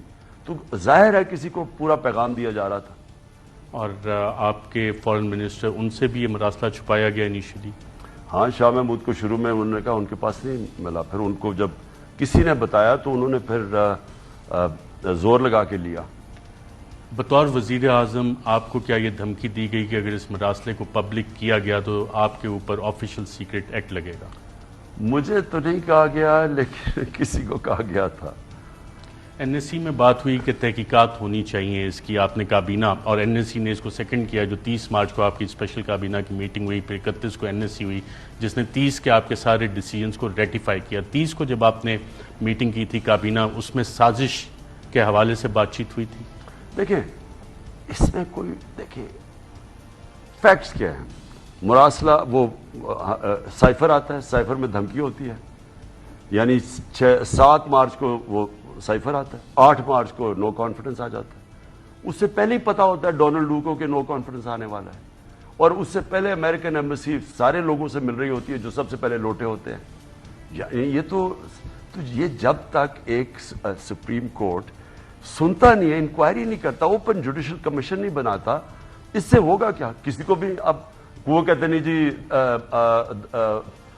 تو ظاہر ہے کسی کو پورا پیغام دیا جا رہا تھا. اور آپ کے فورن منسٹر، ان سے بھی یہ مراسلہ چھپایا گیا انیشلی؟ ہاں، شاہ محمود کو شروع میں انہوں نے کہا ان کے پاس نہیں ملا، پھر ان کو جب کسی نے بتایا تو انہوں نے پھر زور لگا کے لیا. بطور وزیر اعظم آپ کو کیا یہ دھمکی دی گئی کہ اگر اس مراسلے کو پبلک کیا گیا تو آپ کے اوپر آفیشل سیکرٹ ایکٹ لگے گا؟ مجھے تو نہیں کہا گیا، لیکن کسی کو کہا گیا تھا. این ایس سی میں بات ہوئی کہ تحقیقات ہونی چاہیے اس کی، آپ نے کابینہ، اور این ایس سی نے اس کو سیکنڈ کیا. جو 30 مارچ کو آپ کی اسپیشل کابینہ کی میٹنگ ہوئی، پھر 31 کو این ایس سی ہوئی جس نے 30 کے آپ کے سارے ڈیسیجنز کو ریٹیفائی کیا. 30 کو جب آپ نے میٹنگ کی تھی کابینہ، اس میں سازش کے حوالے سے بات چیت ہوئی تھی؟ دیکھیں اس میں دیکھیں فیکٹس کیا ہیں. مراسلہ وہ سائفر آتا ہے، سائفر میں دھمکی ہوتی ہے، یعنی 7 مارچ کو وہ سائفر آتا ہے، 8 مارچ کو نو کانفیڈنس آ جاتا ہے. اس سے پہلے ہی پتا ہوتا ہے ڈونلڈ لو کو کہ نو کانفیڈنس آنے والا ہے، اور اس سے پہلے امریکن ایمبیسی سارے لوگوں سے مل رہی ہوتی ہے جو سب سے پہلے لوٹے ہوتے ہیں. یہ تو یہ جب تک ایک سپریم کورٹ سنتا نہیں ہے، انکوائری نہیں کرتا، اوپن جوڈیشل کمیشن نہیں بناتا، اس سے ہوگا کیا؟ کسی کو بھی اب وہ کہتے نہیں جی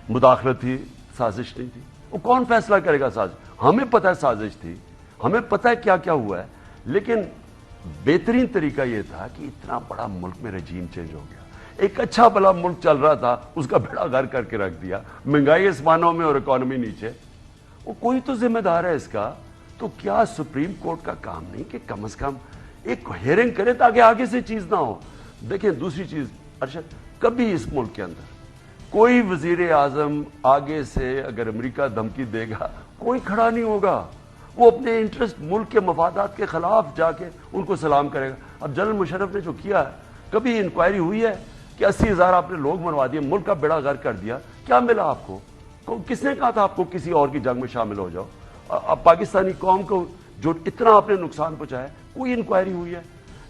مداخلت تھی، سازش نہیں تھی، وہ کون فیصلہ کرے گا؟ سازش ہمیں پتہ ہے، سازش تھی، ہمیں پتہ ہے کیا کیا ہوا ہے، لیکن بہترین طریقہ یہ تھا کہ اتنا بڑا ملک میں رجیم چینج ہو گیا، ایک اچھا بھلا ملک چل رہا تھا، اس کا بیڑا غرق کر کے رکھ دیا، مہنگائی آسمانوں میں اور اکانومی نیچے، وہ کوئی تو ذمہ دار ہے اس کا۔ تو کیا سپریم کورٹ کا کام نہیں کہ کم از کم ایک ہیئرنگ کرے تاکہ آگے سے چیز نہ ہو؟ دیکھیں دوسری چیز ارشد، کبھی اس ملک کے اندر کوئی وزیر اعظم آگے سے اگر امریکہ دھمکی دے گا کوئی کھڑا نہیں ہوگا، وہ اپنے انٹرسٹ ملک کے مفادات کے خلاف جا کے ان کو سلام کرے گا۔ اب جنرل مشرف نے جو کیا ہے، کبھی انکوائری ہوئی ہے کہ 80,000 آپ نے لوگ منوا دیے، ملک کا بیڑا غرق کر دیا، کیا ملا آپ کو؟ کس نے کہا تھا آپ کو کسی اور کی جنگ میں شامل ہو جاؤ؟ اب پاکستانی قوم کو جو اتنا آپ نے نقصان پہنچایا، کوئی انکوائری ہوئی ہے؟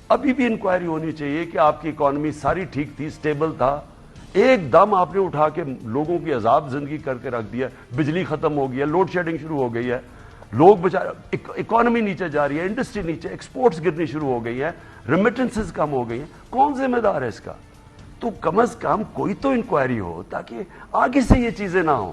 ابھی بھی انکوائری ہونی چاہیے کہ آپ کی اکانومی ساری ٹھیک تھی، سٹیبل تھا، ایک دم آپ نے اٹھا کے لوگوں کی عذاب زندگی کر کے رکھ دیا، بجلی ختم ہو گئی ہے، لوڈ شیڈنگ شروع ہو گئی ہے، لوگ بیچارے، اکانومی نیچے جا رہی ہے، انڈسٹری نیچے، ایکسپورٹس گرنی شروع ہو گئی ہے، ریمیٹنسز کم ہو گئی ہیں، کون ذمہ دار ہے اس کا؟ تو کم از کم کوئی تو انکوائری ہو تاکہ آگے سے یہ چیزیں نہ ہوں۔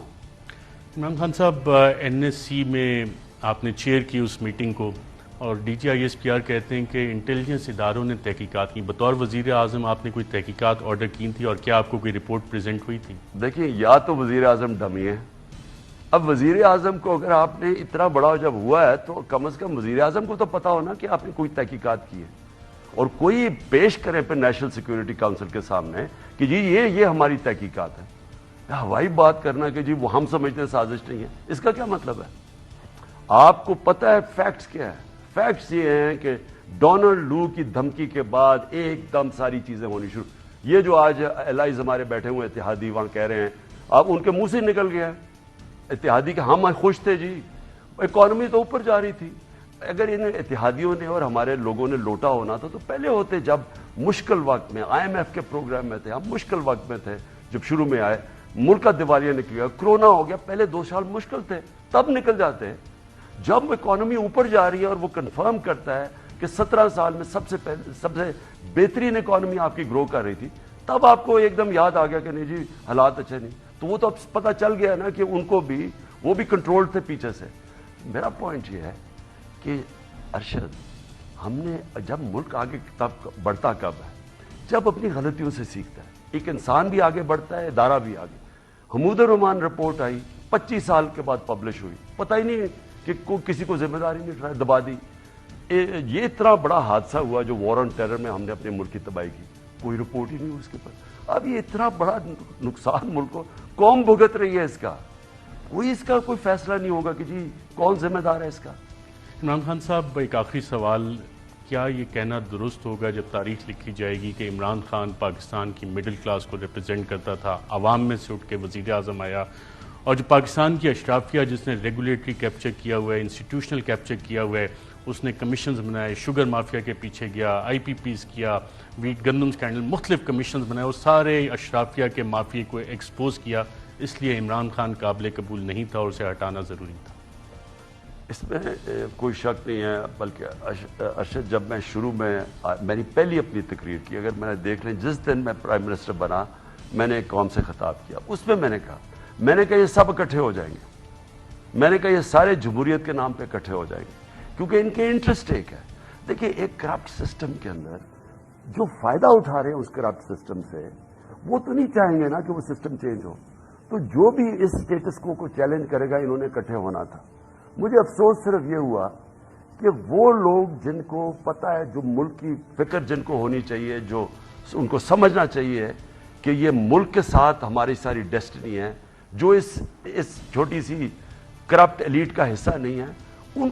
عمران خان صاحب، این ایس سی میں آپ نے چیئر کی اس میٹنگ کو، اور D G I S P R کہتے ہیں کہ انٹیلیجنس اداروں نے تحقیقات کی، بطور وزیر اعظم آپ نے کوئی تحقیقات آرڈر کی تھی، اور کیا آپ کو کوئی رپورٹ پریزنٹ ہوئی تھی؟ دیکھیں، یا تو وزیر اعظم ڈمی ہے، اب وزیر اعظم کو اگر آپ نے اتنا بڑا جب ہوا ہے تو کم از کم وزیر اعظم کو تو پتا ہونا کہ آپ نے کوئی تحقیقات کی ہے، اور کوئی پیش کرے پہ نیشنل سیکیورٹی کونسل کے سامنے کہ جی یہ ہماری تحقیقات ہے۔ ہوائی بات کرنا کہ جی وہ ہم سمجھتے ہیں سازش نہیں ہے، اس کا کیا مطلب ہے؟ آپ کو پتہ ہے فیکٹس کیا ہے؟ فیکٹس یہ ہیں کہ ڈونلڈ لو کی دھمکی کے بعد ایک دم ساری چیزیں ہونی شروع، یہ جو آج الائز ہمارے بیٹھے ہوئے اتحادی وہاں کہہ رہے ہیں، اب ان کے منہ سے نکل گیا ہے اتحادی کہ ہم خوش تھے جی، اکانومی تو اوپر جا رہی تھی۔ اگر ان اتحادیوں نے اور ہمارے لوگوں نے لوٹا ہونا تھا تو پہلے ہوتے، جب مشکل وقت میں آئی ایم ایف کے پروگرام میں تھے، ہم مشکل وقت میں تھے، جب شروع میں آئے، ملک کا دیوالیہ نکل گیا، کرونا ہو گیا، پہلے 2 سال مشکل تھے، تب نکل جاتے ہیں۔ جب اکانومی اوپر جا رہی ہے اور وہ کنفرم کرتا ہے کہ 17 سال میں سب سے بہترین اکانومی آپ کی گرو کر رہی تھی، تب آپ کو ایک دم یاد آ گیا کہ نہیں جی حالات اچھے نہیں، تو وہ تو اب پتہ چل گیا نا کہ ان کو بھی، وہ بھی کنٹرول تھے پیچھے سے۔ میرا پوائنٹ یہ ہے کہ ارشد، ہم نے جب ملک آگے تب بڑھتا کب ہے؟ جب اپنی غلطیوں سے سیکھتا ہے، ایک انسان بھی آگے بڑھتا ہے، ادارہ بھی آگے۔ حمود الرحمان رپورٹ آئی، 25 سال کے بعد پبلش ہوئی، پتہ ہی نہیں کہ کسی کو ذمہ داری نہیں اٹھائی، دبا دی۔ یہ اتنا بڑا حادثہ ہوا جو وار آن ٹیرر میں ہم نے اپنے ملک کی تباہی کی، کوئی رپورٹ ہی نہیں ہوئی اس کے اوپر۔ اب یہ اتنا بڑا نقصان ملک کو قوم بھگت رہی ہے، اس کا کوئی فیصلہ نہیں ہوگا کہ جی کون ذمہ دار ہے اس کا۔ عمران خان صاحب، ایک آخری سوال، کیا یہ کہنا درست ہوگا جب تاریخ لکھی جائے گی کہ عمران خان پاکستان کی مڈل کلاس کو ریپرزینٹ کرتا تھا، عوام میں سے اٹھ کے وزیر اعظم آیا، اور جو پاکستان کی اشرافیہ جس نے ریگولیٹری کیپچر کیا ہوا ہے، انسٹیٹیوشنل کیپچر کیا ہوا ہے، اس نے کمیشنز بنائے، شوگر مافیا کے پیچھے گیا، آئی پی پیز کیا، ویٹ گندم سکینڈل، مختلف کمیشنز بنائے، وہ سارے اشرافیہ کے مافیا کو ایکسپوز کیا، اس لیے عمران خان قابل قبول نہیں تھا اور اسے ہٹانا ضروری تھا؟ اس میں کوئی شک نہیں ہے، بلکہ ارشد، جب میں شروع میں میری پہلی اپنی تقریر کی، اگر میں نے دیکھ لیں، جس دن میں پرائم منسٹر بنا، میں نے ایک قوم سے خطاب کیا، اس میں میں نے کہا یہ سب اکٹھے ہو جائیں گے، میں نے کہا یہ سارے جمہوریت کے نام پہ اکٹھے ہو جائیں گے، کیونکہ ان کے انٹرسٹ ایک ہے۔ دیکھیں، ایک کرپٹ سسٹم کے اندر جو فائدہ اٹھا رہے ہیں اس کرپٹ سسٹم سے، وہ تو نہیں چاہیں گے نا کہ وہ سسٹم چینج ہو، تو جو بھی اس سٹیٹس کو چیلنج کرے گا، انہوں نے اکٹھے ہونا تھا۔ مجھے افسوس صرف یہ ہوا کہ وہ لوگ جن کو پتہ ہے، جو ملک کی فکر جن کو ہونی چاہیے، جو ان کو سمجھنا چاہیے کہ یہ ملک کے ساتھ ہماری ساری ڈیسٹنی ہے، جو اس چھوٹی سی کرپٹ ایلیٹ کا حصہ نہیں ہے، ان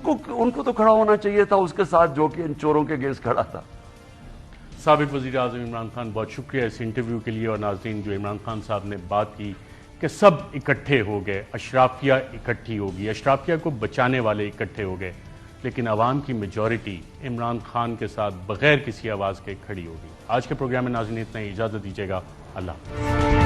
کو تو کھڑا ہونا چاہیے تھا اس کے ساتھ جو کہ ان چوروں کے اگینسٹ کھڑا تھا۔ سابق وزیر اعظم عمران خان، بہت شکریہ اس انٹرویو کے لیے، اور ناظرین، جو عمران خان صاحب نے بات کی کہ سب اکٹھے ہو گئے، اشرافیہ اکٹھی ہوگی، اشرافیہ کو بچانے والے اکٹھے ہو گئے، لیکن عوام کی میجورٹی عمران خان کے ساتھ بغیر کسی آواز کے کھڑی ہوگی۔ آج کے پروگرام میں ناظرین اتنا ہی، اجازت دیجیے گا، اللہ حافظ۔